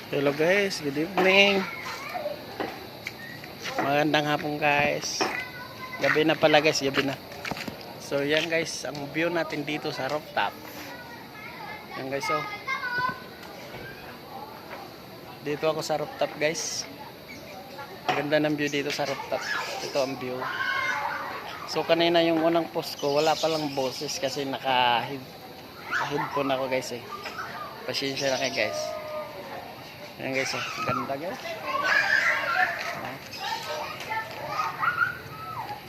Hello guys, good evening. Magandang hapon guys. Gabi na pala guys, gabi na. So yan guys, ang view natin dito sa rooftop. Yan guys, oh. Dito ako sa rooftop guys. Ganda ng view dito sa rooftop. Ito ang view. So kanina yung unang post ko, wala palang boses kasi naka-headphone ako guys eh. Pasensya na kayo guys. Yan guys, oh. Ganda guys.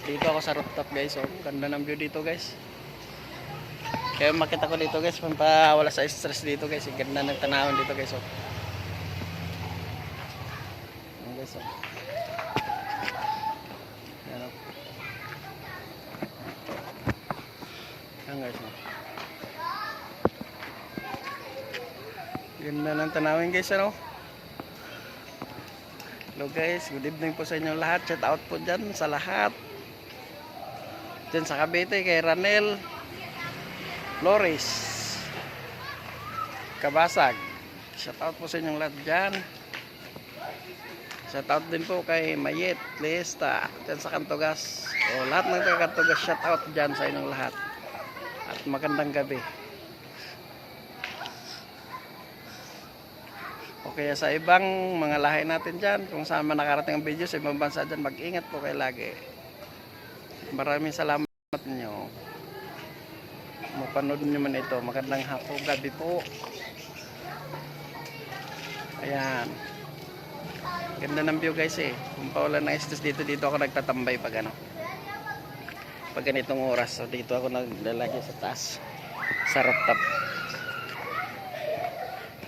Dito ako sa rooftop guys, oh. Ganda ng view dito guys. Kaya makita ko dito guys, pampawala sa stress dito guys. Ganda ng tanawin dito guys, oh. Yan guys, oh. Yan, oh. Yan guys, oh. Ganda ng tanawin guys, ano. Hello guys, good evening po sa inyo lahat. Shout out po dyan sa lahat. Dyan sa Cavite kay Ranel Flores Kabasag. Shout out po sa inyong lahat dyan. Shout out din po kay Mayet Lesta dyan sa Cantogas. O lahat ng taga Cantogas, shout out dyan sa inyong lahat. At magandang gabi. O kaya sa ibang mga lahi natin dyan, kung saan man nakarating ang video sa ibang bansa dyan, mag-ingat po kayo lagi. Maraming salamat nyo. Mapanood nyo man ito. Magandang hapon, gabi po. Ayan. Ganda ng view guys eh. Kung pa wala ng stress dito ako nagtatambay pag ano. Pag ganitong oras. So dito ako naglalagay sa taas. Sa rooftop.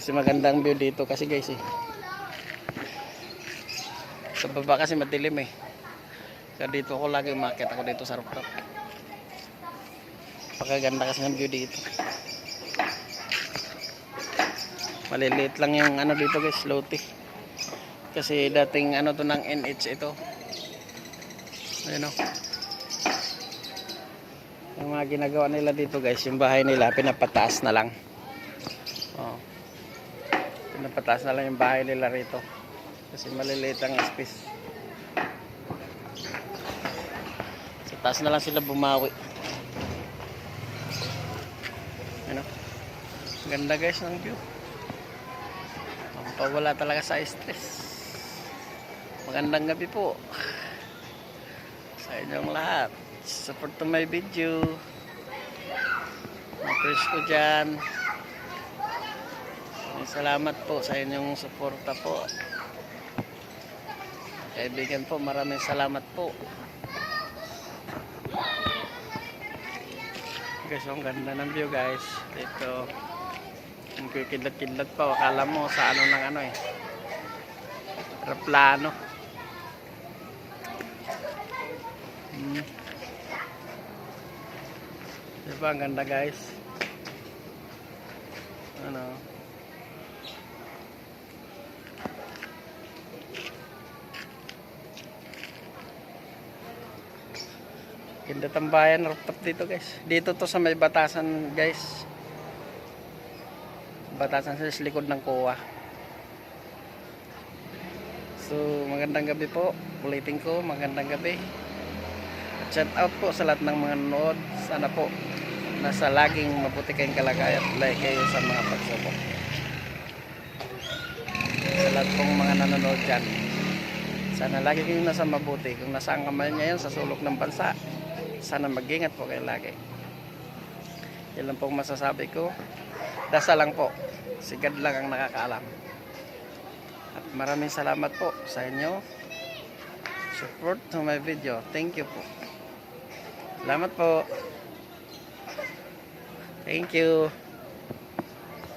Kasi magandang view dito kasi guys eh. Sa baba kasi madilim eh. Kaya dito ako lagi umakyat ako dito sa rooftop. Pagkaganda kasi ng view dito. Maliliit lang yung ano dito guys, lote. Kasi dating ano to ng NH ito. Ayun o. Yung mga ginagawa nila dito guys, yung bahay nila pinapataas na lang. Oh. Pinapataas na lang yung bahay nila rito. Kasi maliliit ang space. Sa taas na lang sila bumawi. Ano? Ganda guys ng view. Pampawala talaga sa stress. Magandang gabi po sa inyong lahat. Support to my video. Mga ko dyan. Salamat po sa inyong suporta po. Kaibigan po, maraming salamat po. Guys, ang ganda ng view guys. Dito yung kidlat-kidlat pa. Akala mo sa ano ng ano eh. Aeroplano. Diba ang ganda guys. Ano. Ganda tambayan rooftop dito guys. Dito to sa may batasan guys. Batasan sa likod ng kuwa. So magandang gabi po. Ulitin ko, magandang gabi. At shout out po sa lahat ng mga nanonood. Sana po nasa laging mabuti kayong kalagayan. Like kayo sa mga pagsubok. Sa lahat pong mga nanonood dyan. Sana lagi kayong nasa mabuti. Kung nasaan ka man ngayon sa sulok ng bansa, sana mag-ingat po kayo lagi. Yan lang pong masasabi ko. Dasal lang po. Si God lang ang nakakaalam. At maraming salamat po sa inyo. Support to my video. Thank you po. Salamat po. Thank you.